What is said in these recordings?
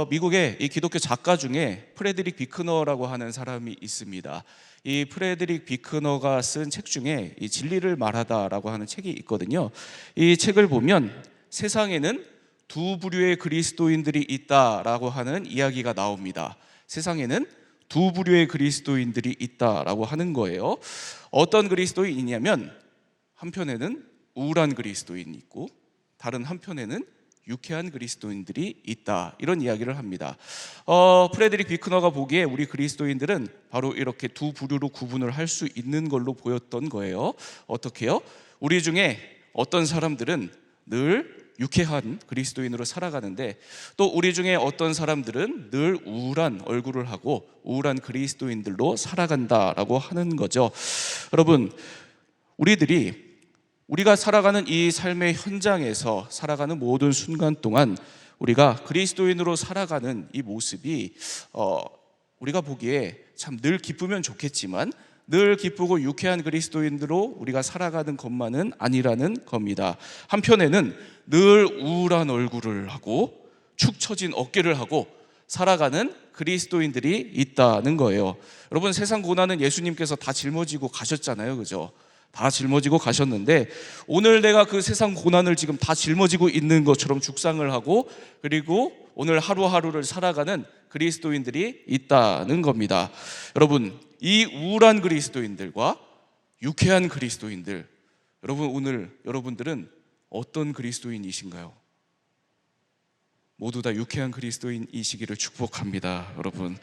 미국의 이 기독교 작가 중에 프레드릭 비크너라고 하는 사람이 있습니다. 이 프레드릭 비크너가 쓴 책 중에 이 진리를 말하다라고 하는 책이 있거든요. 이 책을 보면 세상에는 두 부류의 그리스도인들이 있다라고 하는 이야기가 나옵니다. 세상에는 두 부류의 그리스도인들이 있다라고 하는 거예요. 어떤 그리스도인이냐면 한편에는 우울한 그리스도인이 있고 다른 한편에는 유쾌한 그리스도인들이 있다, 이런 이야기를 합니다. 프레드릭 비크너가 보기에 우리 그리스도인들은 바로 이렇게 두 부류로 구분을 할 수 있는 걸로 보였던 거예요. 어떻게요? 우리 중에 어떤 사람들은 늘 유쾌한 그리스도인으로 살아가는데 또 우리 중에 어떤 사람들은 늘 우울한 얼굴을 하고 우울한 그리스도인들로 살아간다라고 하는 거죠. 여러분, 우리가 살아가는 이 삶의 현장에서 살아가는 모든 순간 동안 우리가 그리스도인으로 살아가는 이 모습이 우리가 보기에 참 늘 기쁘면 좋겠지만 늘 기쁘고 유쾌한 그리스도인으로 우리가 살아가는 것만은 아니라는 겁니다. 한편에는 늘 우울한 얼굴을 하고 축 처진 어깨를 하고 살아가는 그리스도인들이 있다는 거예요. 여러분, 세상 고난은 예수님께서 다 짊어지고 가셨잖아요, 그죠? 다 짊어지고 가셨는데 오늘 내가 그 세상 고난을 지금 다 짊어지고 있는 것처럼 죽상을 하고 그리고 오늘 하루하루를 살아가는 그리스도인들이 있다는 겁니다. 여러분, 이 우울한 그리스도인들과 유쾌한 그리스도인들, 여러분, 오늘 여러분들은 어떤 그리스도인이신가요? 모두 다 유쾌한 그리스도인이시기를 축복합니다. 여러분,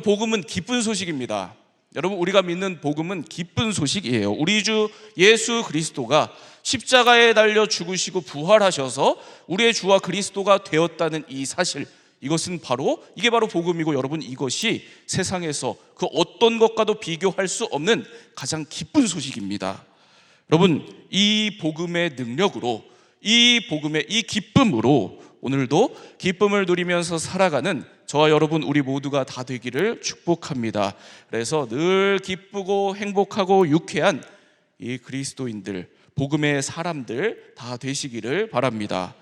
복음은 기쁜 소식입니다. 여러분, 우리가 믿는 복음은 기쁜 소식이에요. 우리 주 예수 그리스도가 십자가에 달려 죽으시고 부활하셔서 우리의 주와 그리스도가 되었다는 이 사실, 이게 바로 복음이고, 여러분, 이것이 세상에서 그 어떤 것과도 비교할 수 없는 가장 기쁜 소식입니다. 여러분, 이 복음의 능력으로, 이 복음의 이 기쁨으로 오늘도 기쁨을 누리면서 살아가는 저와 여러분, 우리 모두가 다 되기를 축복합니다. 그래서 늘 기쁘고 행복하고 유쾌한 이 그리스도인들, 복음의 사람들 다 되시기를 바랍니다.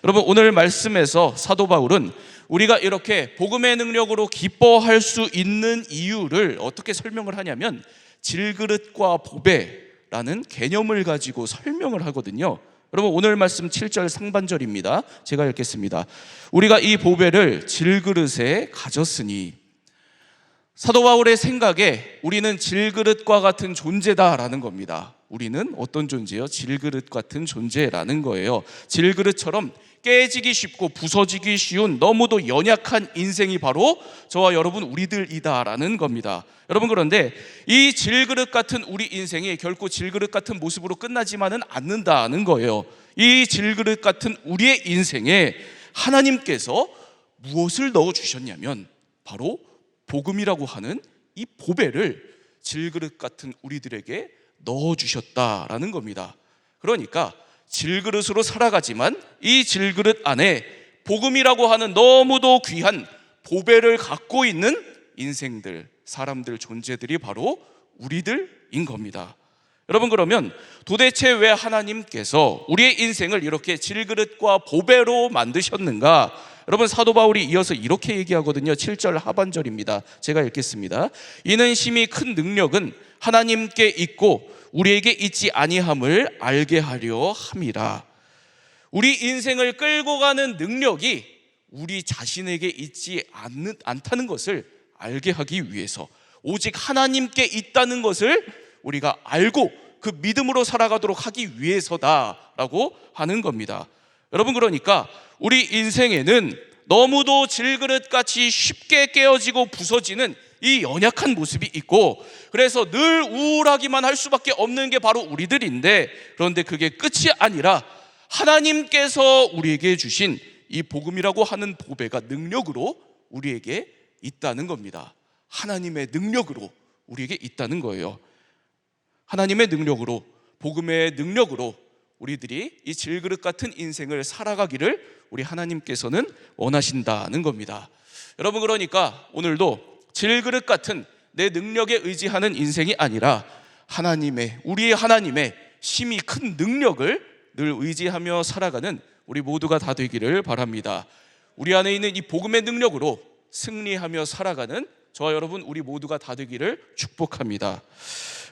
여러분, 오늘 말씀에서 사도 바울은 우리가 이렇게 복음의 능력으로 기뻐할 수 있는 이유를 어떻게 설명을 하냐면 질그릇과 보배라는 개념을 가지고 설명을 하거든요. 여러분, 오늘 말씀 7절 상반절입니다. 제가 읽겠습니다. 우리가 이 보배를 질그릇에 가졌으니, 사도 바울의 생각에 우리는 질그릇과 같은 존재다라는 겁니다. 우리는 어떤 존재요? 질그릇 같은 존재라는 거예요. 질그릇처럼 깨지기 쉽고 부서지기 쉬운 너무도 연약한 인생이 바로 저와 여러분 우리들이다라는 겁니다. 여러분, 그런데 이 질그릇 같은 우리 인생이 결코 질그릇 같은 모습으로 끝나지만은 않는다는 거예요. 이 질그릇 같은 우리의 인생에 하나님께서 무엇을 넣어주셨냐면 바로 복음이라고 하는 이 보배를 질그릇 같은 우리들에게 넣어주셨다라는 겁니다. 그러니까 질그릇으로 살아가지만 이 질그릇 안에 복음이라고 하는 너무도 귀한 보배를 갖고 있는 인생들, 사람들, 존재들이 바로 우리들인 겁니다. 여러분, 그러면 도대체 왜 하나님께서 우리의 인생을 이렇게 질그릇과 보배로 만드셨는가? 여러분, 사도 바울이 이어서 이렇게 얘기하거든요. 7절 하반절입니다. 제가 읽겠습니다. 이는 심히 큰 능력은 하나님께 있고 우리에게 있지 아니함을 알게 하려 함이라. 우리 인생을 끌고 가는 능력이 우리 자신에게 있지 않다는 것을 알게 하기 위해서, 오직 하나님께 있다는 것을 우리가 알고 그 믿음으로 살아가도록 하기 위해서다라고 하는 겁니다. 여러분, 그러니까 우리 인생에는 너무도 질그릇같이 쉽게 깨어지고 부서지는 이 연약한 모습이 있고, 그래서 늘 우울하기만 할 수밖에 없는 게 바로 우리들인데, 그런데 그게 끝이 아니라 하나님께서 우리에게 주신 이 복음이라고 하는 보배가 능력으로 우리에게 있다는 겁니다. 하나님의 능력으로 우리에게 있다는 거예요. 하나님의 능력으로, 복음의 능력으로 우리들이 이 질그릇 같은 인생을 살아가기를 우리 하나님께서는 원하신다는 겁니다. 여러분, 그러니까 오늘도 질그릇 같은 내 능력에 의지하는 인생이 아니라 우리의 하나님의 심히 큰 능력을 늘 의지하며 살아가는 우리 모두가 다 되기를 바랍니다. 우리 안에 있는 이 복음의 능력으로 승리하며 살아가는 저와 여러분 우리 모두가 다 되기를 축복합니다.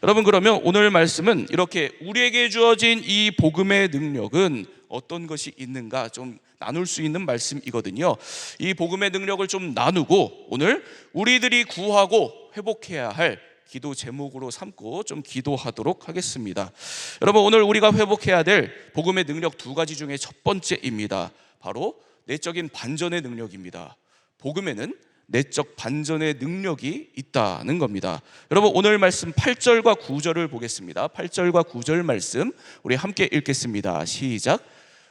여러분, 그러면 오늘 말씀은 이렇게 우리에게 주어진 이 복음의 능력은 어떤 것이 있는가 좀 나눌 수 있는 말씀이거든요. 이 복음의 능력을 좀 나누고 오늘 우리들이 구하고 회복해야 할 기도 제목으로 삼고 좀 기도하도록 하겠습니다. 여러분, 오늘 우리가 회복해야 될 복음의 능력 두 가지 중에 첫 번째입니다. 바로 내적인 반전의 능력입니다. 복음에는 내적 반전의 능력이 있다는 겁니다. 여러분, 오늘 말씀 8절과 9절을 보겠습니다. 8절과 9절 말씀 우리 함께 읽겠습니다. 시작.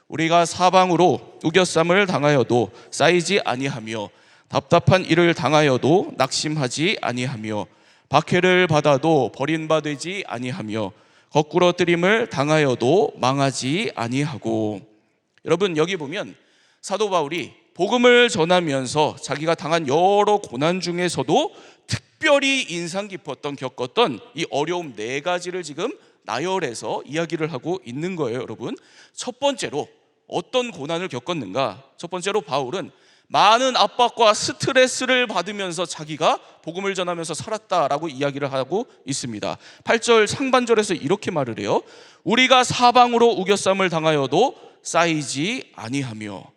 우리가 사방으로 우겨쌈을 당하여도 쌓이지 아니하며 답답한 일을 당하여도 낙심하지 아니하며 박해를 받아도 버림받지 아니하며 거꾸로 뜨림을 당하여도 망하지 아니하고. 여러분, 여기 보면 사도 바울이 복음을 전하면서 자기가 당한 여러 고난 중에서도 특별히 인상 깊었던 겪었던 이 어려움 네 가지를 지금 나열해서 이야기를 하고 있는 거예요. 여러분, 첫 번째로 어떤 고난을 겪었는가? 첫 번째로 바울은 많은 압박과 스트레스를 받으면서 자기가 복음을 전하면서 살았다라고 이야기를 하고 있습니다. 8절 상반절에서 이렇게 말을 해요. 우리가 사방으로 우겨쌈을 당하여도 쌓이지 아니하며.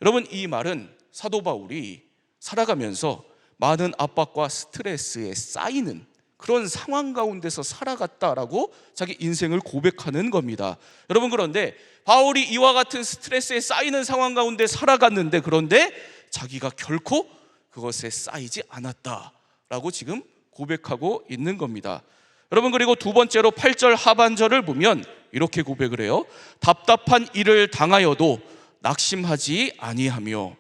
여러분, 이 말은 사도 바울이 살아가면서 많은 압박과 스트레스에 쌓이는 그런 상황 가운데서 살아갔다라고 자기 인생을 고백하는 겁니다. 여러분, 그런데 바울이 이와 같은 스트레스에 쌓이는 상황 가운데 살아갔는데, 그런데 자기가 결코 그것에 쌓이지 않았다라고 지금 고백하고 있는 겁니다. 여러분, 그리고 두 번째로 8절 하반절을 보면 이렇게 고백을 해요. 답답한 일을 당하여도 낙심하지 아니하며.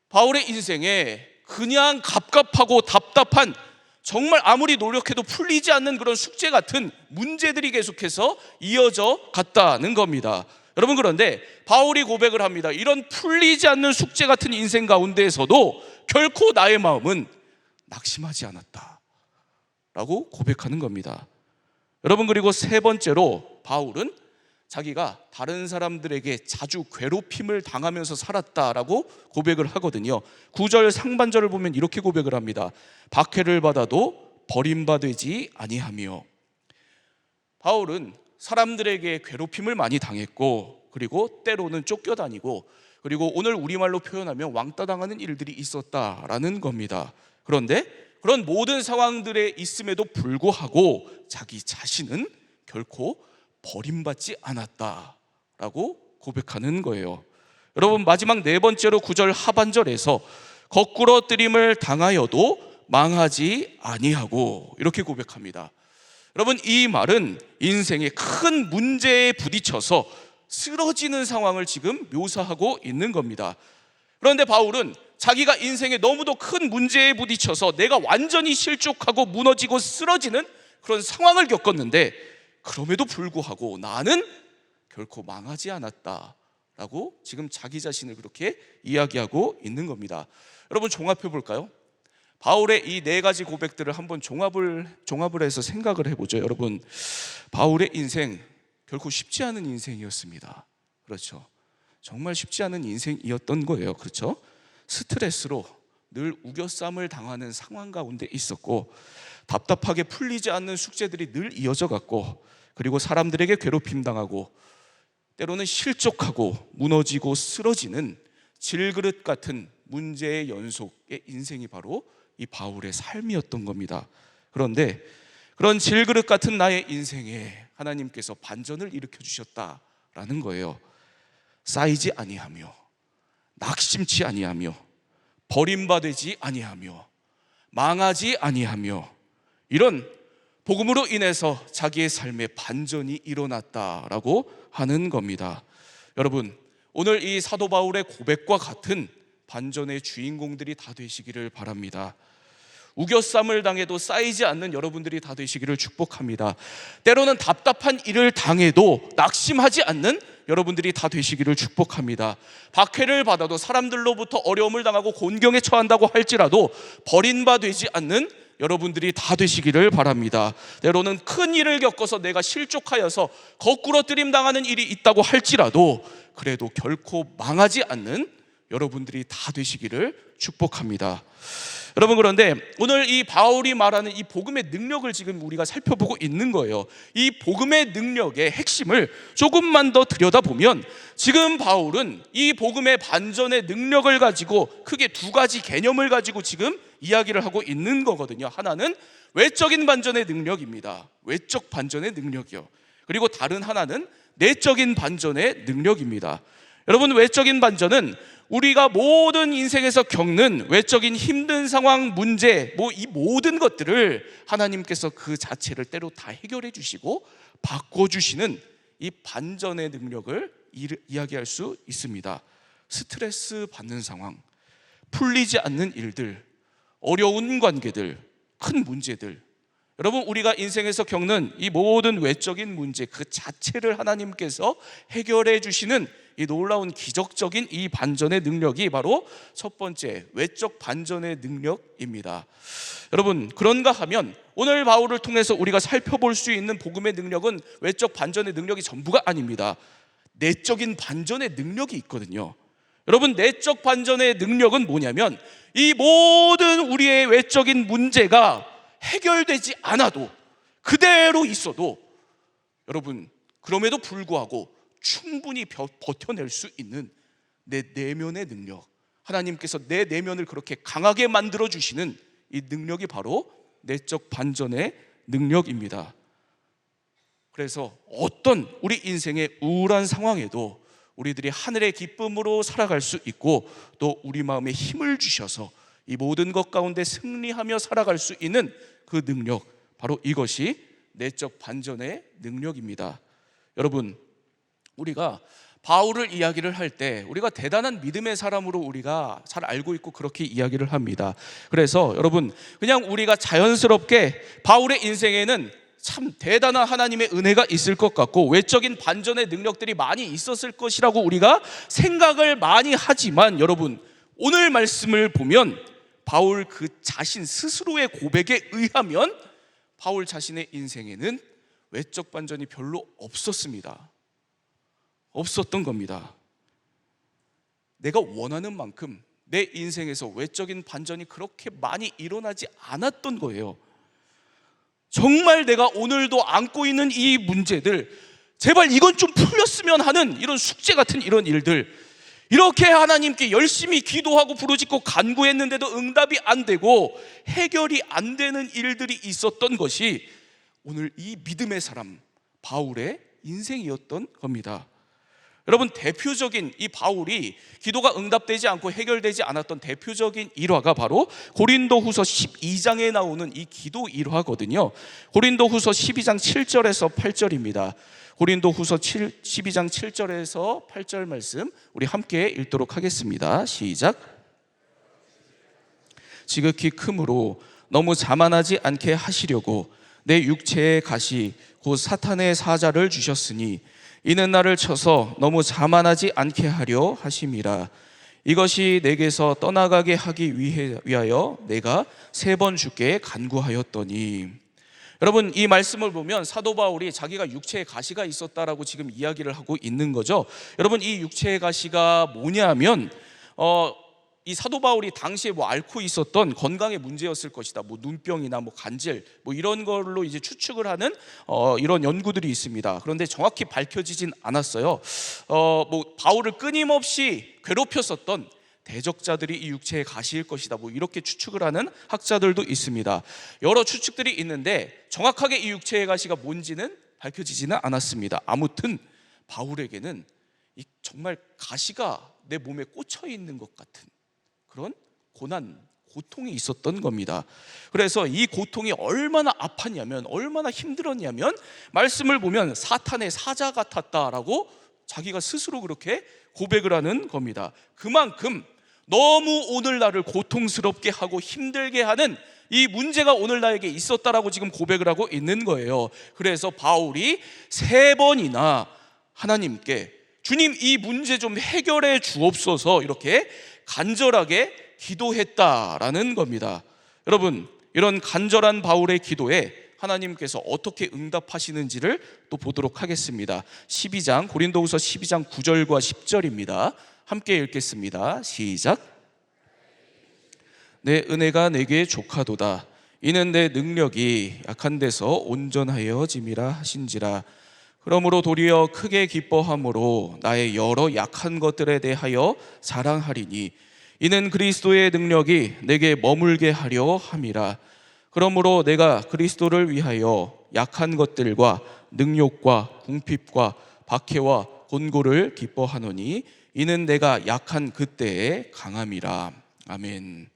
바울의 인생에 그냥 갑갑하고 답답한, 정말 아무리 노력해도 풀리지 않는 그런 숙제 같은 문제들이 계속해서 이어져 갔다는 겁니다. 여러분, 그런데 바울이 고백을 합니다. 이런 풀리지 않는 숙제 같은 인생 가운데에서도 결코 나의 마음은 낙심하지 않았다라고 고백하는 겁니다. 여러분, 그리고 세 번째로 바울은 자기가 다른 사람들에게 자주 괴롭힘을 당하면서 살았다라고 고백을 하거든요. 9절 상반절을 보면 이렇게 고백을 합니다. 박해를 받아도 버림받지 아니하며. 바울은 사람들에게 괴롭힘을 많이 당했고, 그리고 때로는 쫓겨다니고, 그리고 오늘 우리말로 표현하면 왕따 당하는 일들이 있었다라는 겁니다. 그런데 그런 모든 상황들에 있음에도 불구하고 자기 자신은 결코 버림받지 않았다라고 고백하는 거예요. 여러분, 마지막 네 번째로 9절 하반절에서 거꾸로 뜨림을 당하여도 망하지 아니하고 이렇게 고백합니다. 여러분, 이 말은 인생의 큰 문제에 부딪혀서 쓰러지는 상황을 지금 묘사하고 있는 겁니다. 그런데 바울은 자기가 인생에 너무도 큰 문제에 부딪혀서 내가 완전히 실족하고 무너지고 쓰러지는 그런 상황을 겪었는데, 그럼에도 불구하고 나는 결코 망하지 않았다라고 지금 자기 자신을 그렇게 이야기하고 있는 겁니다. 여러분, 종합해 볼까요? 바울의 이 네 가지 고백들을 한번 종합을 해서 생각을 해보죠. 여러분, 바울의 인생 결코 쉽지 않은 인생이었습니다. 그렇죠? 정말 쉽지 않은 인생이었던 거예요. 그렇죠? 스트레스로 늘 우겨쌈을 당하는 상황 가운데 있었고, 답답하게 풀리지 않는 숙제들이 늘 이어져 갔고, 그리고 사람들에게 괴롭힘 당하고, 때로는 실족하고 무너지고 쓰러지는 질그릇 같은 문제의 연속의 인생이 바로 이 바울의 삶이었던 겁니다. 그런데 그런 질그릇 같은 나의 인생에 하나님께서 반전을 일으켜 주셨다라는 거예요. 쌓이지 아니하며, 낙심치 아니하며, 버림받지 아니하며, 망하지 아니하며, 이런 복음으로 인해서 자기의 삶에 반전이 일어났다라고 하는 겁니다. 여러분, 오늘 이 사도 바울의 고백과 같은 반전의 주인공들이 다 되시기를 바랍니다. 우겨쌈을 당해도 쌓이지 않는 여러분들이 다 되시기를 축복합니다. 때로는 답답한 일을 당해도 낙심하지 않는 여러분들이 다 되시기를 축복합니다. 박해를 받아도 사람들로부터 어려움을 당하고 곤경에 처한다고 할지라도 버림받지 않는 여러분들이 다 되시기를 바랍니다. 때로는 큰 일을 겪어서 내가 실족하여서 거꾸로 뜨림당하는 일이 있다고 할지라도 그래도 결코 망하지 않는 여러분들이 다 되시기를 축복합니다. 여러분, 그런데 오늘 이 바울이 말하는 이 복음의 능력을 지금 우리가 살펴보고 있는 거예요. 이 복음의 능력의 핵심을 조금만 더 들여다보면 지금 바울은 이 복음의 반전의 능력을 가지고 크게 두 가지 개념을 가지고 지금 이야기를 하고 있는 거거든요. 하나는 외적인 반전의 능력입니다. 외적 반전의 능력이요. 그리고 다른 하나는 내적인 반전의 능력입니다. 여러분, 외적인 반전은 우리가 모든 인생에서 겪는 외적인 힘든 상황, 문제, 이 모든 것들을 하나님께서 그 자체를 때로 다 해결해 주시고 바꿔주시는 이 반전의 능력을 이야기할 수 있습니다. 스트레스 받는 상황, 풀리지 않는 일들, 어려운 관계들, 큰 문제들, 여러분, 우리가 인생에서 겪는 이 모든 외적인 문제 그 자체를 하나님께서 해결해 주시는 이 놀라운 기적적인 이 반전의 능력이 바로 첫 번째 외적 반전의 능력입니다. 여러분, 그런가 하면 오늘 바울을 통해서 우리가 살펴볼 수 있는 복음의 능력은 외적 반전의 능력이 전부가 아닙니다. 내적인 반전의 능력이 있거든요. 여러분, 내적 반전의 능력은 뭐냐면 이 모든 우리의 외적인 문제가 해결되지 않아도 그대로 있어도 여러분, 그럼에도 불구하고 충분히 버텨낼 수 있는 내 내면의 능력, 하나님께서 내 내면을 그렇게 강하게 만들어 주시는 이 능력이 바로 내적 반전의 능력입니다. 그래서 어떤 우리 인생의 우울한 상황에도 우리들이 하늘의 기쁨으로 살아갈 수 있고 또 우리 마음에 힘을 주셔서 이 모든 것 가운데 승리하며 살아갈 수 있는 그 능력, 바로 이것이 내적 반전의 능력입니다. 여러분, 우리가 바울을 이야기를 할 때 우리가 대단한 믿음의 사람으로 우리가 잘 알고 있고 그렇게 이야기를 합니다. 그래서 여러분, 그냥 우리가 자연스럽게 바울의 인생에는 참 대단한 하나님의 은혜가 있을 것 같고 외적인 반전의 능력들이 많이 있었을 것이라고 우리가 생각을 많이 하지만 여러분, 오늘 말씀을 보면 바울 그 자신 스스로의 고백에 의하면 바울 자신의 인생에는 외적 반전이 별로 없었습니다. 없었던 겁니다. 내가 원하는 만큼 내 인생에서 외적인 반전이 그렇게 많이 일어나지 않았던 거예요. 정말 내가 오늘도 안고 있는 이 문제들, 제발 이건 좀 풀렸으면 하는 이런 숙제 같은 이런 일들, 이렇게 하나님께 열심히 기도하고 부르짖고 간구했는데도 응답이 안 되고 해결이 안 되는 일들이 있었던 것이 오늘 이 믿음의 사람 바울의 인생이었던 겁니다. 여러분, 대표적인 이 바울이 기도가 응답되지 않고 해결되지 않았던 대표적인 일화가 바로 고린도후서 12장에 나오는 이 기도 일화거든요. 고린도후서 12장 7절에서 8절입니다. 고린도후서 12장 7절에서 8절 말씀 우리 함께 읽도록 하겠습니다. 시작. 지극히 크므로 너무 자만하지 않게 하시려고 내 육체의 가시 곧 사탄의 사자를 주셨으니 이는 나를 쳐서 너무 자만하지 않게 하려 하심이라. 이것이 내게서 떠나가게 하기 위하여 내가 3번 주께 간구하였더니. 여러분, 이 말씀을 보면 사도 바울이 자기가 육체에 가시가 있었다라고 지금 이야기를 하고 있는 거죠. 여러분, 이 육체의 가시가 뭐냐면 이 사도 바울이 당시에 앓고 있었던 건강의 문제였을 것이다. 눈병이나 간질 이런 걸로 이제 추측을 하는 이런 연구들이 있습니다. 그런데 정확히 밝혀지진 않았어요. 바울을 끊임없이 괴롭혔었던 대적자들이 이 육체의 가시일 것이다. 이렇게 추측을 하는 학자들도 있습니다. 여러 추측들이 있는데 정확하게 이 육체의 가시가 뭔지는 밝혀지지는 않았습니다. 아무튼 바울에게는 정말 가시가 내 몸에 꽂혀 있는 것 같은 그런 고난, 고통이 있었던 겁니다. 그래서 이 고통이 얼마나 아팠냐면, 얼마나 힘들었냐면 말씀을 보면 사탄의 사자 같았다라고 자기가 스스로 그렇게 고백을 하는 겁니다. 그만큼 너무 오늘 나를 고통스럽게 하고 힘들게 하는 이 문제가 오늘 나에게 있었다라고 지금 고백을 하고 있는 거예요. 그래서 바울이 3번이나 하나님께 주님, 이 문제 좀 해결해 주옵소서 이렇게 간절하게 기도했다라는 겁니다. 여러분, 이런 간절한 바울의 기도에 하나님께서 어떻게 응답하시는지를 또 보도록 하겠습니다. 고린도후서 12장 9절과 10절입니다. 함께 읽겠습니다. 시작. 내 은혜가 내게 족하도다. 이는 내 능력이 약한 데서 온전하여짐이라 하신지라. 그러므로 도리어 크게 기뻐함으로 나의 여러 약한 것들에 대하여 자랑하리니 이는 그리스도의 능력이 내게 머물게 하려 함이라. 그러므로 내가 그리스도를 위하여 약한 것들과 능욕과 궁핍과 박해와 곤고를 기뻐하노니 이는 내가 약한 그때의 강함이라. 아멘.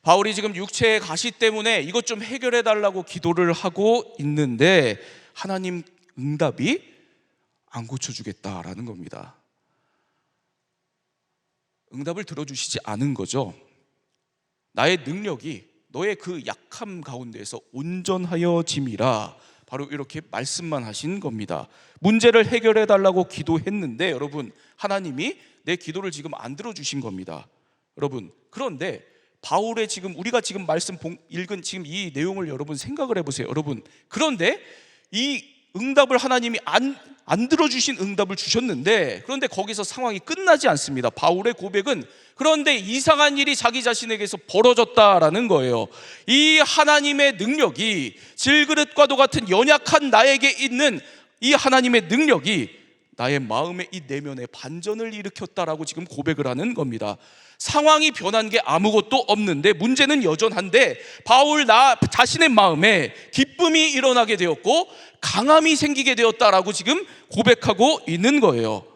바울이 지금 육체의 가시 때문에 이것 좀 해결해 달라고 기도를 하고 있는데 하나님 응답이 안 고쳐주겠다라는 겁니다. 응답을 들어주시지 않은 거죠. 나의 능력이 너의 그 약함 가운데서 온전하여짐이라, 바로 이렇게 말씀만 하신 겁니다. 문제를 해결해 달라고 기도했는데 여러분, 하나님이 내 기도를 지금 안 들어주신 겁니다. 여러분, 그런데 바울의 지금 우리가 지금 말씀 읽은 지금 이 내용을 여러분 생각을 해보세요. 여러분, 그런데 이 응답을 하나님이 안 들어주신 응답을 주셨는데, 그런데 거기서 상황이 끝나지 않습니다. 바울의 고백은 그런데 이상한 일이 자기 자신에게서 벌어졌다라는 거예요. 이 하나님의 능력이, 질그릇과도 같은 연약한 나에게 있는 이 하나님의 능력이 나의 마음의 이 내면에 반전을 일으켰다라고 지금 고백을 하는 겁니다. 상황이 변한 게 아무것도 없는데, 문제는 여전한데 바울 나 자신의 마음에 기쁨이 일어나게 되었고 강함이 생기게 되었다라고 지금 고백하고 있는 거예요.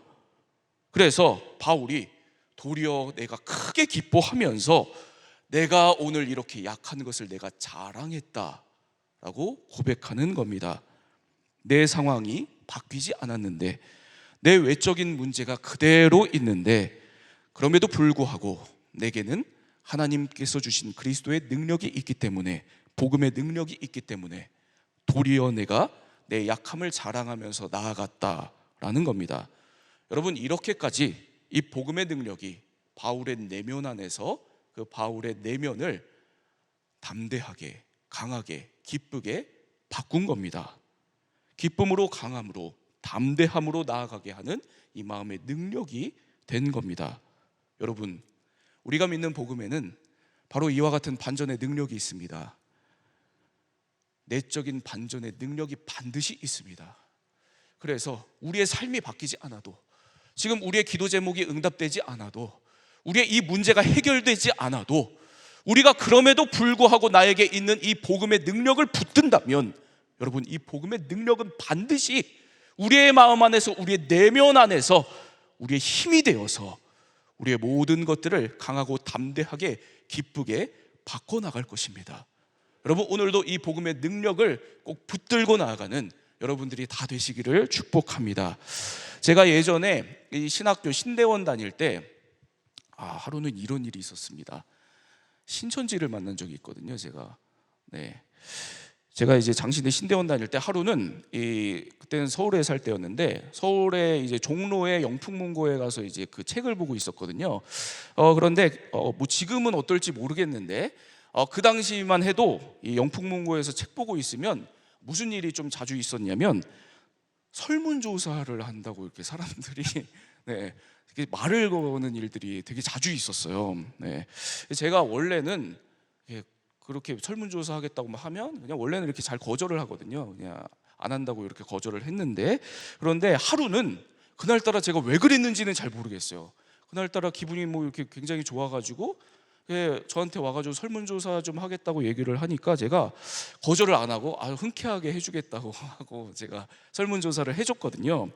그래서 바울이 도리어 내가 크게 기뻐하면서 내가 오늘 이렇게 약한 것을 내가 자랑했다라고 고백하는 겁니다. 내 상황이 바뀌지 않았는데, 내 외적인 문제가 그대로 있는데, 그럼에도 불구하고 내게는 하나님께서 주신 그리스도의 능력이 있기 때문에, 복음의 능력이 있기 때문에 도리어 내가 내 약함을 자랑하면서 나아갔다라는 겁니다. 여러분, 이렇게까지 이 복음의 능력이 바울의 내면 안에서 그 바울의 내면을 담대하게, 강하게, 기쁘게 바꾼 겁니다. 기쁨으로, 강함으로, 담대함으로 나아가게 하는 이 마음의 능력이 된 겁니다. 여러분, 우리가 믿는 복음에는 바로 이와 같은 반전의 능력이 있습니다. 내적인 반전의 능력이 반드시 있습니다. 그래서 우리의 삶이 바뀌지 않아도, 지금 우리의 기도 제목이 응답되지 않아도, 우리의 이 문제가 해결되지 않아도, 우리가 그럼에도 불구하고 나에게 있는 이 복음의 능력을 붙든다면, 여러분, 이 복음의 능력은 반드시 우리의 마음 안에서, 우리의 내면 안에서 우리의 힘이 되어서 우리의 모든 것들을 강하고 담대하게 기쁘게 바꿔나갈 것입니다. 여러분, 오늘도 이 복음의 능력을 꼭 붙들고 나아가는 여러분들이 다 되시기를 축복합니다. 제가 예전에 이 신학교 신대원 다닐 때 하루는 이런 일이 있었습니다. 신천지를 만난 적이 있거든요. 제가 이제 장신대 신대원 다닐 때 하루는 그때는 서울에 살 때였는데, 서울에 이제 종로의 영풍문고에 가서 이제 그 책을 보고 있었거든요. 그런데 뭐 지금은 어떨지 모르겠는데 그 당시만 해도 이 영풍문고에서 책 보고 있으면 무슨 일이 좀 자주 있었냐면, 설문조사를 한다고 이렇게 사람들이 이렇게 말을 거는 일들이 되게 자주 있었어요. 제가 원래는 그렇게 설문조사 하겠다고 하면 그냥 원래는 이렇게 잘 거절을 하거든요. 그냥 안 한다고 이렇게 거절을 했는데, 그런데 하루는 그날따라 제가 왜 그랬는지는 잘 모르겠어요. 그날따라 기분이 뭐 이렇게 굉장히 좋아가지고 저한테 와가지고 설문조사 좀 하겠다고 얘기를 하니까 제가 거절을 안 하고 흔쾌하게 해주겠다고 하고 제가 설문조사를 해줬거든요.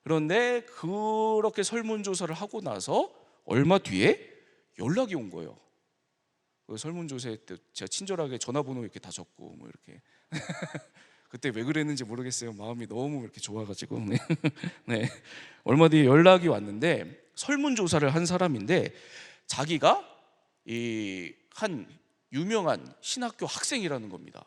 그런데 그렇게 설문조사를 하고 나서 얼마 뒤에 연락이 온 거예요. 그 설문조사에 때 제가 친절하게 전화번호 이렇게 다 적고 뭐 이렇게 그때 왜 그랬는지 모르겠어요. 마음이 너무 이렇게 좋아가지고 얼마 뒤에 연락이 왔는데, 설문조사를 한 사람인데 자기가 한 유명한 신학교 학생이라는 겁니다.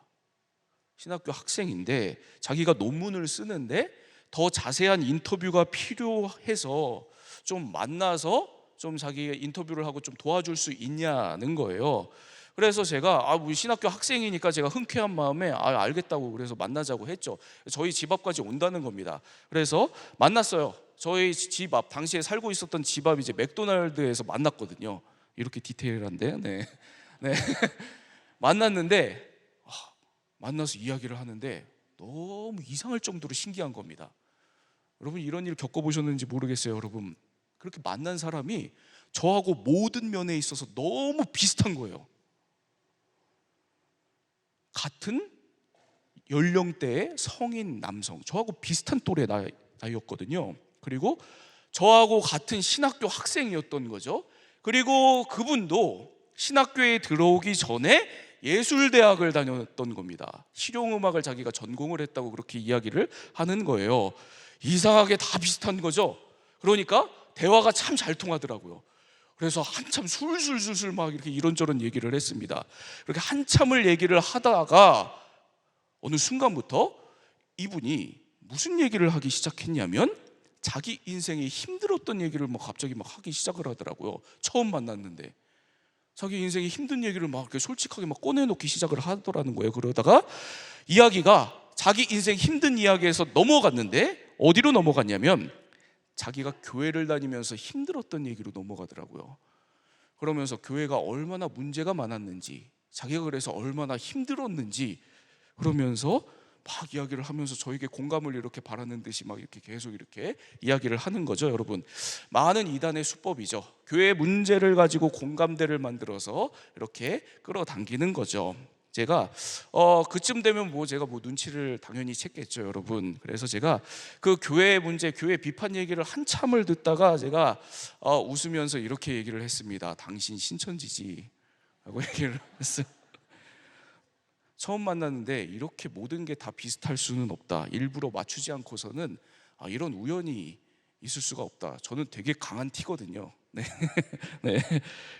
신학교 학생인데 자기가 논문을 쓰는데 더 자세한 인터뷰가 필요해서 좀 만나서 좀 자기 인터뷰를 하고 좀 도와줄 수 있냐는 거예요. 그래서 제가 뭐 신학교 학생이니까 제가 흔쾌한 마음에 알겠다고 그래서 만나자고 했죠. 저희 집 앞까지 온다는 겁니다. 그래서 만났어요. 저희 집 앞, 당시에 살고 있었던 집 앞 이제 맥도날드에서 만났거든요. 이렇게 디테일한데, 네, 네. 만났는데 만나서 이야기를 하는데 너무 이상할 정도로 신기한 겁니다. 여러분 이런 일 겪어보셨는지 모르겠어요. 여러분 그렇게 만난 사람이 저하고 모든 면에 있어서 너무 비슷한 거예요. 같은 연령대의 성인 남성, 저하고 비슷한 또래 나이였거든요. 그리고 저하고 같은 신학교 학생이었던 거죠. 그리고 그분도 신학교에 들어오기 전에 예술대학을 다녔던 겁니다. 실용음악을 자기가 전공을 했다고 그렇게 이야기를 하는 거예요. 이상하게 다 비슷한 거죠. 그러니까 대화가 참 잘 통하더라고요. 그래서 한참 술술술술 막 이렇게 이런저런 얘기를 했습니다. 그렇게 한참을 얘기를 하다가 어느 순간부터 이분이 무슨 얘기를 하기 시작했냐면 자기 인생이 힘들었던 얘기를 막 갑자기 막 하기 시작을 하더라고요. 처음 만났는데 자기 인생이 힘든 얘기를 막 이렇게 솔직하게 막 꺼내놓기 시작을 하더라는 거예요. 그러다가 이야기가 자기 인생 힘든 이야기에서 넘어갔는데 어디로 넘어갔냐면 자기가 교회를 다니면서 힘들었던 얘기로 넘어가더라고요. 그러면서 교회가 얼마나 문제가 많았는지, 자기가 그래서 얼마나 힘들었는지 그러면서 막 이야기를 하면서 저에게 공감을 이렇게 바라는 듯이 막 이렇게 계속 이렇게 이야기를 하는 거죠. 여러분 많은 이단의 수법이죠. 교회 문제를 가지고 공감대를 만들어서 이렇게 끌어당기는 거죠. 제가 그쯤 되면 제가 눈치를 당연히 챘겠죠, 여러분. 그래서 제가 그 교회 문제, 교회 비판 얘기를 한참을 듣다가 제가 웃으면서 이렇게 얘기를 했습니다. 당신 신천지지 라고 얘기를 했어요. 처음 만났는데 이렇게 모든 게 다 비슷할 수는 없다. 일부러 맞추지 않고서는 이런 우연이 있을 수가 없다. 저는 되게 강한 티거든요. 네. 네.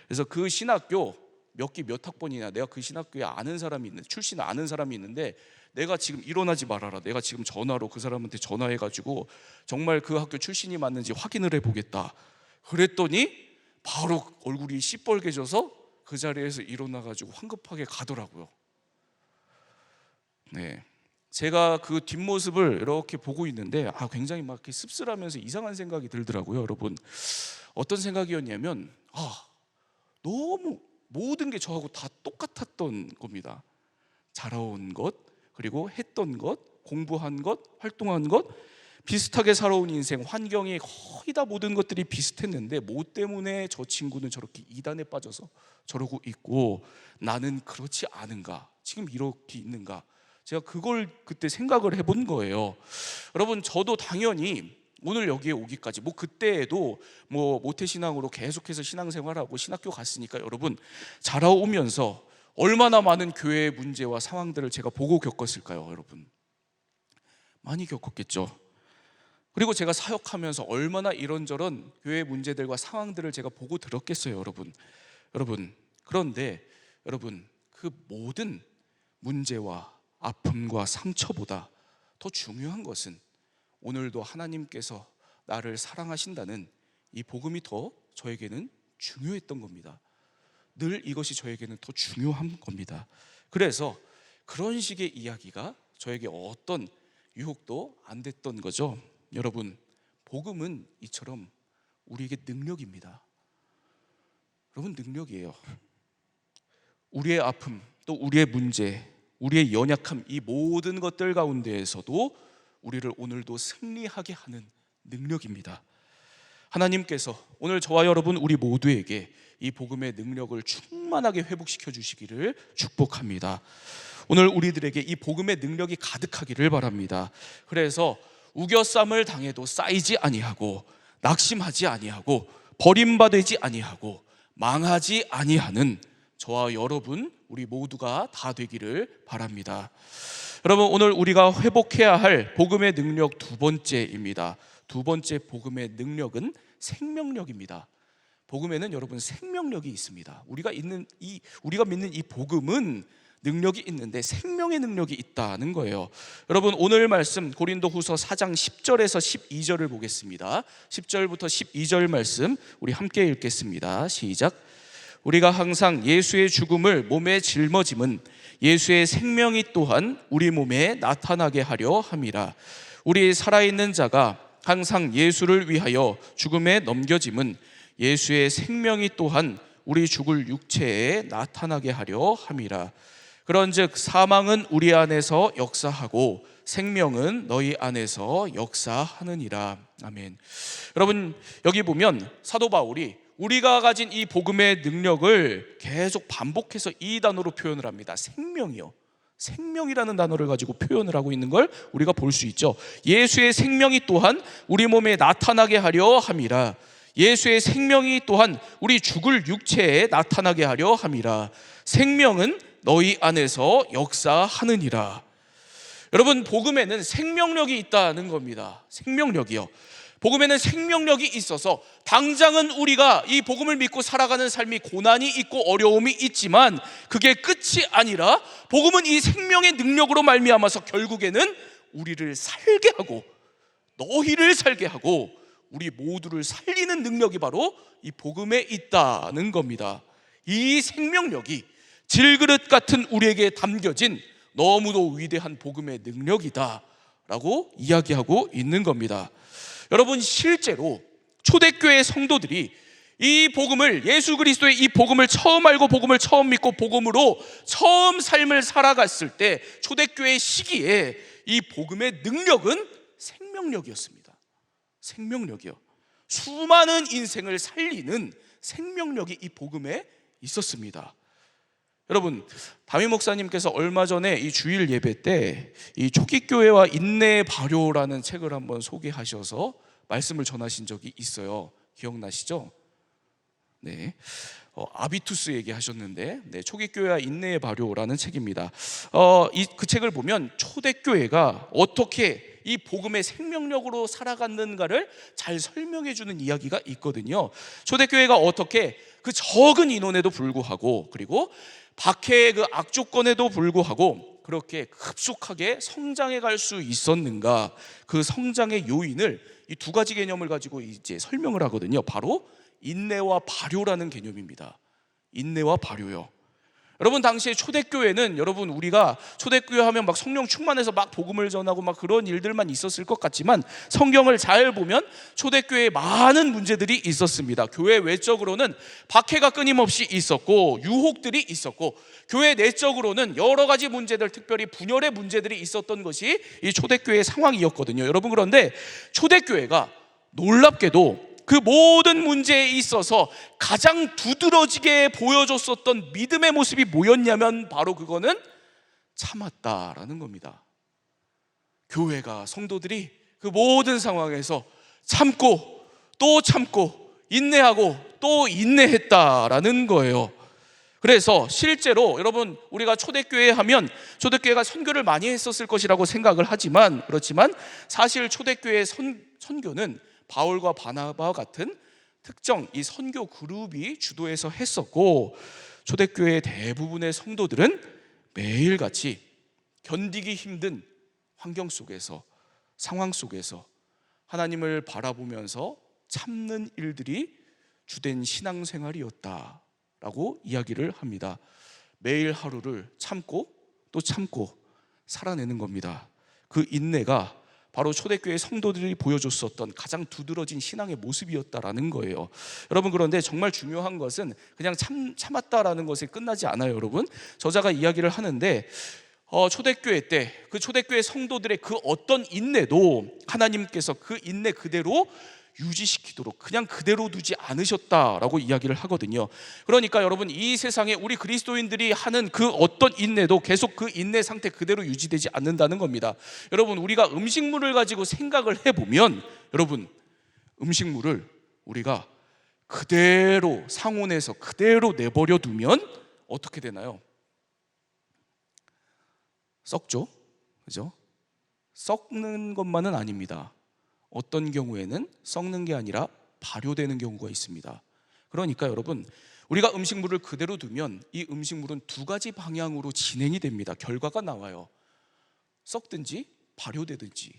그래서 그 신학교 몇 기 몇 학번이냐, 내가 그 신학교에 아는 사람이 있는데, 출신 아는 사람이 있는데 내가 지금 일어나지 말아라. 내가 지금 전화로 그 사람한테 전화해가지고 정말 그 학교 출신이 맞는지 확인을 해보겠다. 그랬더니 바로 얼굴이 시뻘개져서 그 자리에서 일어나가지고 황급하게 가더라고요. 네, 제가 그 뒷모습을 이렇게 보고 있는데 굉장히 막 이렇게 씁쓸하면서 이상한 생각이 들더라고요. 여러분 어떤 생각이었냐면 너무 모든 게 저하고 다 똑같았던 겁니다. 자라온 것, 그리고 했던 것, 공부한 것, 활동한 것, 비슷하게 살아온 인생, 환경이 거의 다 모든 것들이 비슷했는데 뭐 때문에 저 친구는 저렇게 이단에 빠져서 저러고 있고 나는 그렇지 않은가, 지금 이렇게 있는가. 제가 그걸 그때 생각을 해본 거예요. 여러분 저도 당연히 오늘 여기에 오기까지 그때에도 모태신앙으로 계속해서 신앙생활하고 신학교 갔으니까 여러분 자라오면서 얼마나 많은 교회의 문제와 상황들을 제가 보고 겪었을까요? 여러분 많이 겪었겠죠. 그리고 제가 사역하면서 얼마나 이런저런 교회의 문제들과 상황들을 제가 보고 들었겠어요. 여러분 그런데 여러분 그 모든 문제와 아픔과 상처보다 더 중요한 것은 오늘도 하나님께서 나를 사랑하신다는 이 복음이 더 저에게는 중요했던 겁니다. 늘 이것이 저에게는 더 중요한 겁니다. 그래서 그런 식의 이야기가 저에게 어떤 유혹도 안 됐던 거죠. 여러분 복음은 이처럼 우리에게 능력입니다. 여러분 능력이에요. 우리의 아픔, 또 우리의 문제, 우리의 연약함, 이 모든 것들 가운데에서도 우리를 오늘도 승리하게 하는 능력입니다. 하나님께서 오늘 저와 여러분 우리 모두에게 이 복음의 능력을 충만하게 회복시켜 주시기를 축복합니다. 오늘 우리들에게 이 복음의 능력이 가득하기를 바랍니다. 그래서 우겨쌈을 당해도 쌓이지 아니하고 낙심하지 아니하고 버림받지 아니하고 망하지 아니하는 저와 여러분 우리 모두가 다 되기를 바랍니다. 여러분 오늘 우리가 회복해야 할 복음의 능력 두 번째입니다. 두 번째 복음의 능력은 생명력입니다. 복음에는 여러분 생명력이 있습니다. 우리가 믿는 이 복음은 능력이 있는데 생명의 능력이 있다는 거예요. 여러분 오늘 말씀 고린도후서 4장 10절에서 12절을 보겠습니다. 10절부터 12절 말씀 우리 함께 읽겠습니다. 시작. 우리가 항상 예수의 죽음을 몸에 짊어짐은 예수의 생명이 또한 우리 몸에 나타나게 하려 함이라. 우리 살아있는 자가 항상 예수를 위하여 죽음에 넘겨짐은 예수의 생명이 또한 우리 죽을 육체에 나타나게 하려 함이라. 그런즉 사망은 우리 안에서 역사하고 생명은 너희 안에서 역사하느니라. 아멘. 여러분, 여기 보면 사도 바울이 우리가 가진 이 복음의 능력을 계속 반복해서 이 단어로 표현을 합니다. 생명이요. 생명이라는 단어를 가지고 표현을 하고 있는 걸 우리가 볼 수 있죠. 예수의 생명이 또한 우리 몸에 나타나게 하려 함이라. 예수의 생명이 또한 우리 죽을 육체에 나타나게 하려 함이라. 생명은 너희 안에서 역사하느니라. 여러분, 복음에는 생명력이 있다는 겁니다. 생명력이요. 복음에는 생명력이 있어서 당장은 우리가 이 복음을 믿고 살아가는 삶이 고난이 있고 어려움이 있지만 그게 끝이 아니라 복음은 이 생명의 능력으로 말미암아서 결국에는 우리를 살게 하고 너희를 살게 하고 우리 모두를 살리는 능력이 바로 이 복음에 있다는 겁니다. 이 생명력이 질그릇 같은 우리에게 담겨진 너무도 위대한 복음의 능력이다 라고 이야기하고 있는 겁니다. 여러분, 실제로 초대교회 성도들이 이 복음을, 예수 그리스도의 이 복음을 처음 알고 복음을 처음 믿고 복음으로 처음 삶을 살아갔을 때 초대교회 시기에 이 복음의 능력은 생명력이었습니다. 생명력이요. 수많은 인생을 살리는 생명력이 이 복음에 있었습니다. 여러분, 담임 목사님께서 얼마 전에 이 주일 예배 때 이 초기교회와 인내의 발효라는 책을 한번 소개하셔서 말씀을 전하신 적이 있어요. 기억나시죠? 네, 아비투스 얘기하셨는데, 네, 초기교회와 인내의 발효라는 책입니다. 그 책을 보면 초대교회가 어떻게 이 복음의 생명력으로 살아갔는가를 잘 설명해주는 이야기가 있거든요. 초대교회가 어떻게 그 적은 인원에도 불구하고 그리고 박해의 그 악조건에도 불구하고 그렇게 급속하게 성장해 갈 수 있었는가, 그 성장의 요인을 이 두 가지 개념을 가지고 이제 설명을 하거든요. 바로 인내와 발효라는 개념입니다. 인내와 발효요. 여러분, 당시에 초대교회는, 여러분, 우리가 초대교회 하면 막 성령 충만해서 막 복음을 전하고 막 그런 일들만 있었을 것 같지만 성경을 잘 보면 초대교회에 많은 문제들이 있었습니다. 교회 외적으로는 박해가 끊임없이 있었고 유혹들이 있었고, 교회 내적으로는 여러 가지 문제들, 특별히 분열의 문제들이 있었던 것이 이 초대교회의 상황이었거든요. 여러분, 그런데 초대교회가 놀랍게도 그 모든 문제에 있어서 가장 두드러지게 보여줬었던 믿음의 모습이 뭐였냐면 바로 그거는 참았다라는 겁니다. 교회가, 성도들이 그 모든 상황에서 참고 또 참고 인내하고 또 인내했다라는 거예요. 그래서 실제로 여러분, 우리가 초대교회 하면 초대교회가 선교를 많이 했었을 것이라고 생각을 하지만, 그렇지만 사실 초대교회의 선교는 바울과 바나바 같은 특정 이 선교 그룹이 주도해서 했었고, 초대교회의 대부분의 성도들은 매일같이 견디기 힘든 환경 속에서, 상황 속에서 하나님을 바라보면서 참는 일들이 주된 신앙생활이었다라고 이야기를 합니다. 매일 하루를 참고 또 참고 살아내는 겁니다. 그 인내가 바로 초대교회 성도들이 보여줬었던 가장 두드러진 신앙의 모습이었다라는 거예요. 여러분, 그런데 정말 중요한 것은 그냥 참았다라는 것에 끝나지 않아요. 여러분, 저자가 이야기를 하는데 초대교회 때 그 초대교회 성도들의 그 어떤 인내도 하나님께서 그 인내 그대로 유지시키도록 그냥 그대로 두지 않으셨다라고 이야기를 하거든요. 그러니까 여러분, 이 세상에 우리 그리스도인들이 하는 그 어떤 인내도 계속 그 인내 상태 그대로 유지되지 않는다는 겁니다. 여러분, 우리가 음식물을 가지고 생각을 해보면, 여러분, 음식물을 우리가 그대로 상온에서 그대로 내버려 두면 어떻게 되나요? 썩죠? 그죠? 썩는 것만은 아닙니다. 어떤 경우에는 썩는 게 아니라 발효되는 경우가 있습니다. 그러니까 여러분, 우리가 음식물을 그대로 두면 이 음식물은 두 가지 방향으로 진행이 됩니다. 결과가 나와요. 썩든지 발효되든지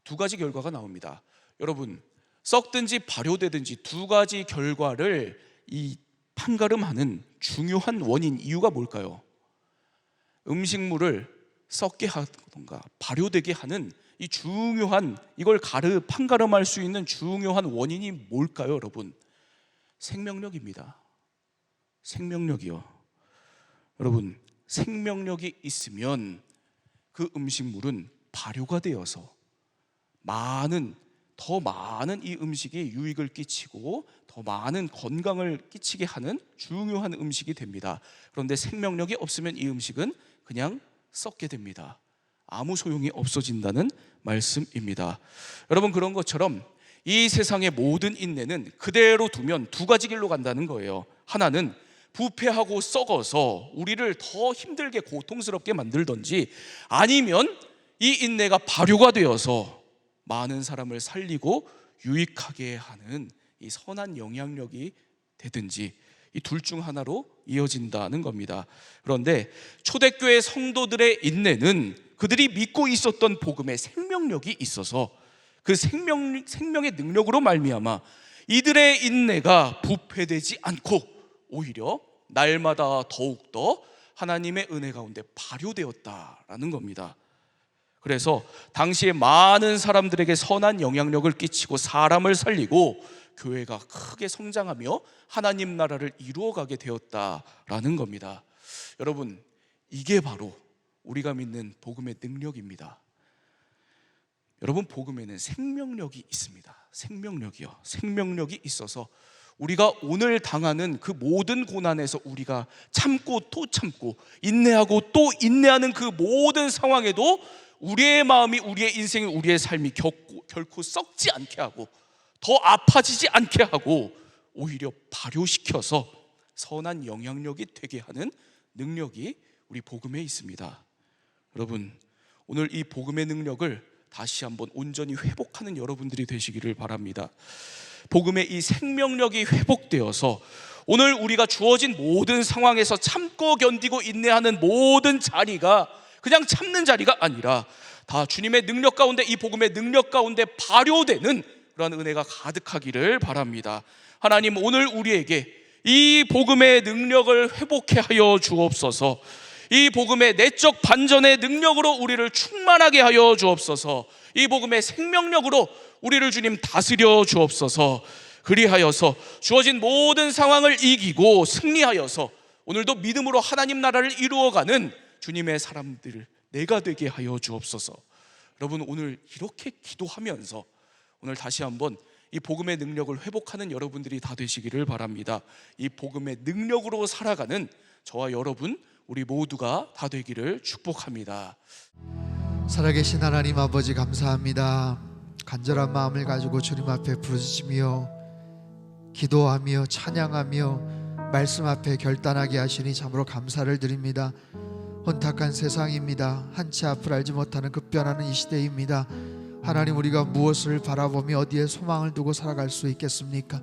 두 가지 결과가 나옵니다. 여러분, 썩든지 발효되든지 두 가지 결과를 이 판가름하는 중요한 원인, 이유가 뭘까요? 음식물을 썩게 하던가 발효되게 하는 이 중요한, 이걸 판가름할 수 있는 중요한 원인이 뭘까요, 여러분? 생명력입니다. 생명력이요. 여러분, 생명력이 있으면 그 음식물은 발효가 되어서 더 많은 이 음식이 유익을 끼치고 더 많은 건강을 끼치게 하는 중요한 음식이 됩니다. 그런데 생명력이 없으면 이 음식은 그냥 썩게 됩니다. 아무 소용이 없어진다는 말씀입니다. 여러분, 그런 것처럼 이 세상의 모든 인내는 그대로 두면 두 가지 길로 간다는 거예요. 하나는 부패하고 썩어서 우리를 더 힘들게 고통스럽게 만들던지, 아니면 이 인내가 발효가 되어서 많은 사람을 살리고 유익하게 하는 이 선한 영향력이 되든지, 이 둘 중 하나로 이어진다는 겁니다. 그런데 초대교회 성도들의 인내는 그들이 믿고 있었던 복음의 생명력이 있어서 그 생명의 능력으로 말미암아 이들의 인내가 부패되지 않고 오히려 날마다 더욱더 하나님의 은혜 가운데 발효되었다라는 겁니다. 그래서 당시에 많은 사람들에게 선한 영향력을 끼치고 사람을 살리고 교회가 크게 성장하며 하나님 나라를 이루어가게 되었다라는 겁니다. 여러분, 이게 바로 우리가 믿는 복음의 능력입니다. 여러분, 복음에는 생명력이 있습니다. 생명력이요. 생명력이 있어서 우리가 오늘 당하는 그 모든 고난에서 우리가 참고 또 참고 인내하고 또 인내하는 그 모든 상황에도 우리의 마음이, 우리의 인생이, 우리의 삶이 결코 썩지 않게 하고 더 아파지지 않게 하고 오히려 발효시켜서 선한 영향력이 되게 하는 능력이 우리 복음에 있습니다. 여러분, 오늘 이 복음의 능력을 다시 한번 온전히 회복하는 여러분들이 되시기를 바랍니다. 복음의 이 생명력이 회복되어서 오늘 우리가 주어진 모든 상황에서 참고 견디고 인내하는 모든 자리가 그냥 참는 자리가 아니라 다 주님의 능력 가운데, 이 복음의 능력 가운데 발효되는 그런 은혜가 가득하기를 바랍니다. 하나님, 오늘 우리에게 이 복음의 능력을 회복해 하여 주옵소서. 이 복음의 내적 반전의 능력으로 우리를 충만하게 하여 주옵소서. 이 복음의 생명력으로 우리를 주님 다스려 주옵소서. 그리하여서 주어진 모든 상황을 이기고 승리하여서 오늘도 믿음으로 하나님 나라를 이루어가는 주님의 사람들 내가 되게 하여 주옵소서. 여러분, 오늘 이렇게 기도하면서 오늘 다시 한번 이 복음의 능력을 회복하는 여러분들이 다 되시기를 바랍니다. 이 복음의 능력으로 살아가는 저와 여러분, 우리 모두가 다 되기를 축복합니다. 살아계신 하나님 아버지, 감사합니다. 간절한 마음을 가지고 주님 앞에 부르짖으며 기도하며 찬양하며 말씀 앞에 결단하게 하시니 참으로 감사를 드립니다. 혼탁한 세상입니다. 한치 앞을 알지 못하는 급변하는 이 시대입니다. 하나님, 우리가 무엇을 바라보며 어디에 소망을 두고 살아갈 수 있겠습니까?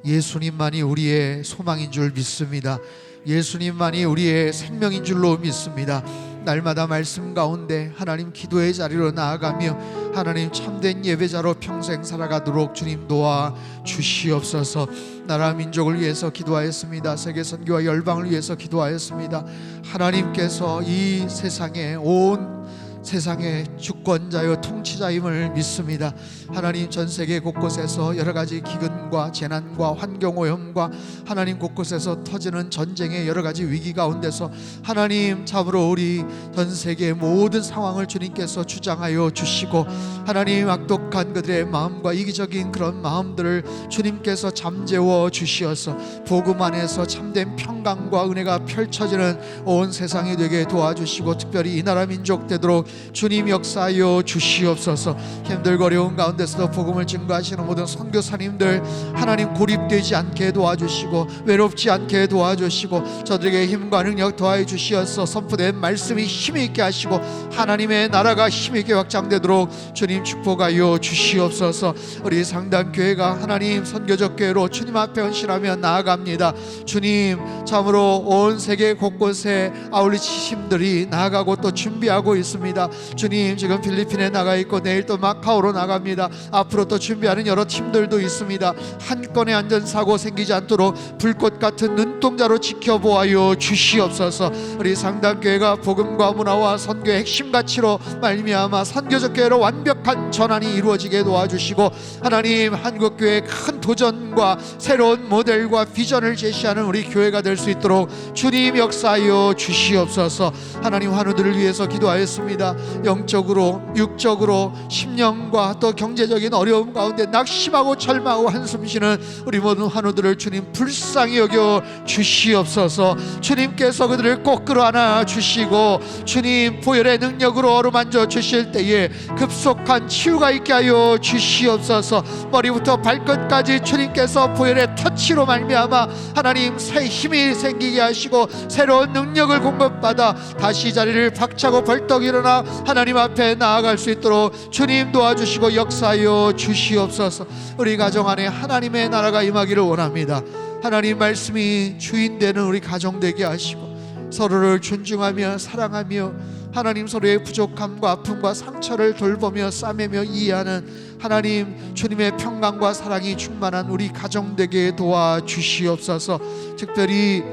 예수님만이 우리의 소망인 줄 믿습니다. 예수님만이 우리의 생명인 줄로 믿습니다. 날마다 말씀 가운데 하나님 기도의 자리로 나아가며 하나님 참된 예배자로 평생 살아가도록 주님 도와 주시옵소서. 나라 민족을 위해서 기도하였습니다. 세계 선교와 열방을 위해서 기도하였습니다. 하나님께서 이 세상에 온 세상의 주권자요 통치자임을 믿습니다. 하나님, 전 세계 곳곳에서 여러 가지 기근과 재난과 환경오염과 하나님 곳곳에서 터지는 전쟁의 여러 가지 위기 가운데서 하나님 참으로 우리 전 세계의 모든 상황을 주님께서 주장하여 주시고 하나님 악독한 그들의 마음과 이기적인 그런 마음들을 주님께서 잠재워 주시어서 복음 안에서 참된 평강과 은혜가 펼쳐지는 온 세상이 되게 도와주시고 특별히 이 나라 민족 되도록 주님 역사하여 주시옵소서. 힘들고 어려운 가운데서도 복음을 증거하시는 모든 선교사님들 하나님 고립되지 않게 도와주시고 외롭지 않게 도와주시고 저들에게 힘과 능력 더하여 주시어서 선포된 말씀이 힘있게 하시고 하나님의 나라가 힘있게 확장되도록 주님 축복하여 주시옵소서. 우리 상담교회가 하나님 선교적 교회로 주님 앞에 헌신하며 나아갑니다. 주님, 참으로 온 세계 곳곳에 아울리치 팀들이 나아가고 또 준비하고 있습니다. 축복합니다. 주님, 지금 필리핀에 나가 있고 내일 또 마카오로 나갑니다. 앞으로 또 준비하는 여러 팀들도 있습니다. 한 건의 안전사고 생기지 않도록 불꽃 같은 눈동자로 지켜보아요 주시옵소서. 우리 상담교회가 복음과 문화와 선교의 핵심 가치로 말미암아 선교적 교회로 완벽한 전환이 이루어지게 도와주시고, 하나님, 한국교회의 큰 도전과 새로운 모델과 비전을 제시하는 우리 교회가 될 수 있도록 주님 역사하여 주시옵소서. 하나님, 환우들을 위해서 기도하였습니다. 영적으로 육적으로 심령과 또 경제적인 어려움 가운데 낙심하고 절망하고 한숨 쉬는 우리 모든 환우들을 주님 불쌍히 여겨 주시옵소서. 주님께서 그들을 꼭 끌어안아 주시고 주님 보혈의 능력으로 어루만져 주실 때에 급속한 치유가 있게 하여 주시옵소서. 머리부터 발끝까지 주님께서 보혈의 터치로 말미암아 하나님 새 힘이 생기게 하시고 새로운 능력을 공급받아 다시 자리를 박차고 벌떡 일어나 하나님 앞에 나아갈 수 있도록 주님 도와주시고 역사하여 주시옵소서. 우리 가정 안에 하나님의 나라가 임하기를 원합니다. 하나님 말씀이 주인 되는 우리 가정 되게 하시고 서로를 존중하며 사랑하며 하나님 서로의 부족함과 아픔과 상처를 돌보며 싸매며 이해하는 하나님 주님의 평강과 사랑이 충만한 우리 가정 되게 도와주시옵소서. 특별히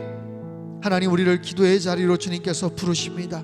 하나님, 우리를 기도의 자리로 주님께서 부르십니다.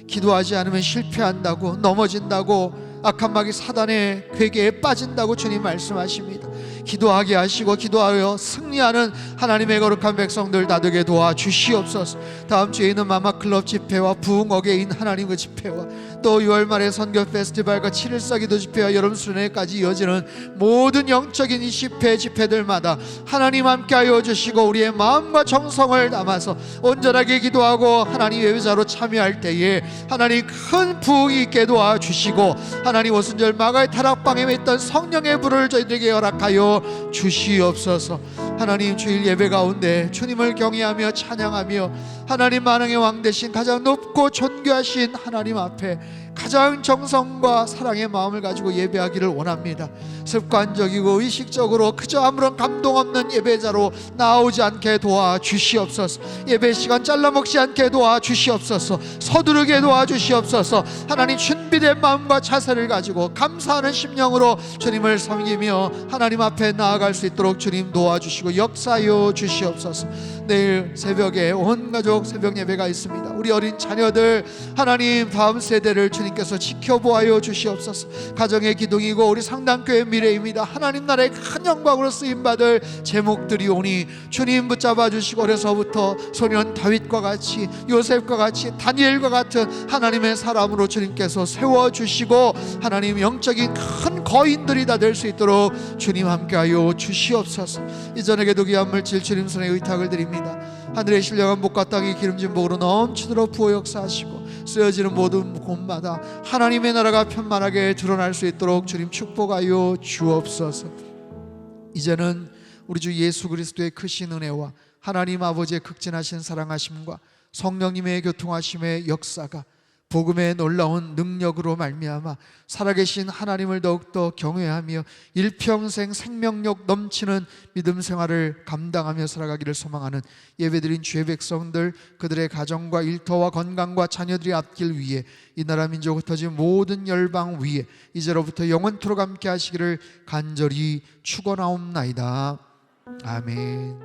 기도하지 않으면 실패한다고, 넘어진다고, 악한 마귀 사단의 괴계에 빠진다고 주님 말씀하십니다. 기도하게 하시고 기도하여 승리하는 하나님의 거룩한 백성들 다 되게 도와주시옵소서. 다음 주에 있는 마마클럽 집회와 부흥어게인 하나님 그 집회와 또 6월 말에 선교 페스티벌과 7일사 기도 집회와 여름 수련회까지 이어지는 모든 영적인 이 집회들마다 하나님 함께하여 주시고 우리의 마음과 정성을 담아서 온전하게 기도하고 하나님 예배자로 참여할 때에 하나님 큰 부흥이 있게 도와주시고 하나님 오순절 마가의 타락방에 있던 성령의 불을 저희들에게 허락하여 주시옵소서. 하나님, 주일 예배 가운데 주님을 경외하며 찬양하며 하나님 만왕의 왕 되신 가장 높고 존귀하신 하나님 앞에 가장 정성과 사랑의 마음을 가지고 예배하기를 원합니다. 습관적이고 의식적으로 그저 아무런 감동 없는 예배자로 나오지 않게 도와주시옵소서. 예배 시간 잘라먹지 않게 도와주시옵소서. 서두르게 도와주시옵소서. 하나님, 준비된 마음과 자세를 가지고 감사하는 심령으로 주님을 섬기며 하나님 앞에 나아갈 수 있도록 주님 도와주시고 역사하여 주시옵소서. 내일 새벽에 온 가족 새벽 예배가 있습니다. 우리 어린 자녀들 하나님 다음 세대를 주님께서 지켜보아여 주시옵소서. 가정의 기둥이고 우리 상담교회 미래입니다. 하나님 나라의 큰 영광으로 쓰임받을 제목들이 오니 주님 붙잡아 주시고 어려서부터 소년 다윗과 같이 요셉과 같이 다니엘과 같은 하나님의 사람으로 주님께서 세워주시고 하나님 영적인 큰 거인들이 다 될 수 있도록 주님 함께하여 주시옵소서. 이전에게도 귀한 물질 주님 손에 의탁을 드립니다. 하늘의 신령한 복과 땅의 기름진 복으로 넘치도록 부어 역사하시고 쓰여지는 모든 곳마다 하나님의 나라가 편만하게 드러날 수 있도록 주님 축복하여 주옵소서. 이제는 우리 주 예수 그리스도의 크신 은혜와 하나님 아버지의 극진하신 사랑하심과 성령님의 교통하심의 역사가 복음의 놀라운 능력으로 말미암아 살아계신 하나님을 더욱더 경외하며 일평생 생명력 넘치는 믿음 생활을 감당하며 살아가기를 소망하는 예배드린 주의 백성들, 그들의 가정과 일터와 건강과 자녀들이 앞길 위해 이 나라 민족 흩어진 모든 열방 위에 이제로부터 영원토록 함께 하시기를 간절히 축원하옵나이다. 아멘.